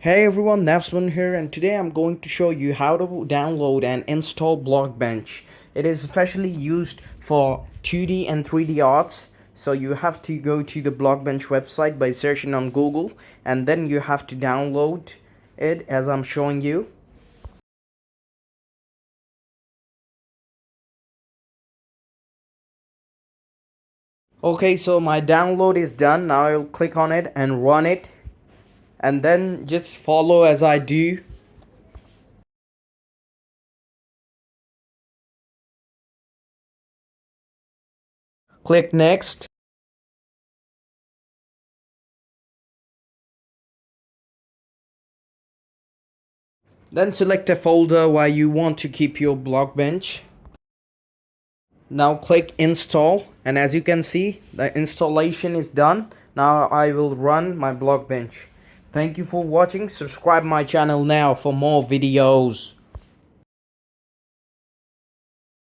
Hey everyone, NAFSMUN here, and today I'm going to show you how to download and install BlockBench. It is especially used for 2D and 3D arts, so you have to go to the BlockBench website by searching on Google, and then you have to download it as I'm showing you. Okay, so my download is done. Now I'll click on it and run it, and then just follow as I do. Click next. Then select a folder where you want to keep your BlockBench. Now click install, and as you can see, the installation is done. Now I will run my BlockBench. Thank you for watching. Subscribe my channel now for more videos.